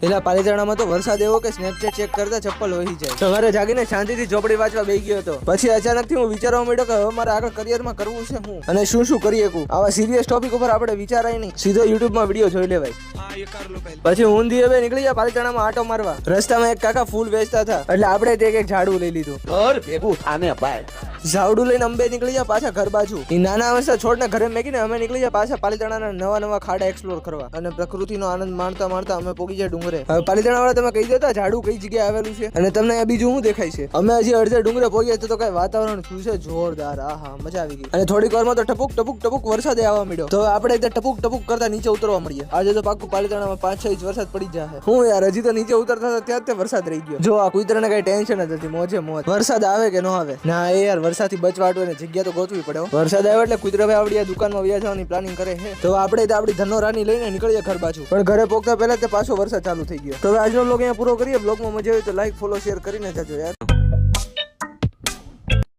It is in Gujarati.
પેલા પાલીતાણામાં તો વરસાદ એવો કે સ્નેપચેટ ચેક કરતા ચપ્પલ વહી જાય. સવારે જાગીને શાંતિથી ચોપડી વાંચવા બેસી ગયો હતો. પછી અચાનકથી હું વિચારવા માંડ્યો કે હવે મારે આગળ કરિયરમાં કરવું છે હું અને શું શું કરી શકું. આવા સિરિયસ ટોપિક ઉપર આપણે વિચારાય નહીં, સીધો યુટ્યુબમાં વિડીયો જોઈ લેવાય. પછી ઊંધી હવે નીકળી ગયા પાલીતાણામાં આટો મારવા. રસ્તામાં એક કાકા ફૂલ વેચતા હતા એટલે આપણે તે એક ઝાડુ લઈ લીધું. ઝાડુ લઈને અંબે નીકળી ગયા પાછા ઘર બાજુ. એ નાના અવસ્થા છોડને ઘરે મેકીને અમે નીકળી ગયા પાછા પાલીતાણાના નવા ખાડા એક્સપ્લોર કરવા અને પ્રકૃતિનો આનંદ માણતા માણતા અમે પોગી જાય ડુંગરે. હવે પાલીતાણા વાળા તમે કહી દેતા ઝાડુ કઈ જગ્યાએ આવેલું છે અને તમને અહીંયા બીજું શું દેખાય છે. અમે હજી અડધે ડુંગરે પહોંચ્યા તો કઈ વાતાવરણ શું છે જોરદાર. આહા મજા આવી ગઈ. અને થોડીક વારમાં તો ટપુક ટપુક ટપુક વરસાદ આવવા મળ્યો. તો આપણે એકદમ ટપુક ટપુક કરતા નીચે ઉતરવા મળીએ. આજે તો પાક્કું પાલીતાણામાં 5-6 ઇંચ વરસાદ પડી જાય. હું યાર હજી તો નીચે ઉતરતા હતા ત્યાં તે વરસાદ રહી ગયો. જો આ કુતરાને કઈ ટેન્શન જ નથી, મોજે મોજ. વરસાદ આવે કે ન આવે ના એ યાર વરસાદથી બચવાટો ને જગ્યા તો ગોતવી પડે. વરસાદ આવ્યો એટલે કુતરાભાઈ આપણી આ દુકાનમાં વ્યા જવાની પ્લાનિંગ કરે છે. તો આપણે તો આપણી ધનો રાની લઈને નીકળીએ ઘર બાજુ. પણ ઘરે પોગતા પહેલા તે પાછો વરસાદ ચાલુ થઈ ગયો. તો આજનો બ્લોગ અહીંયા પૂરો કરીએ. બ્લોગમાં મજા આવી તો લાઈક ફોલો શેર કરીને જાજો યાર.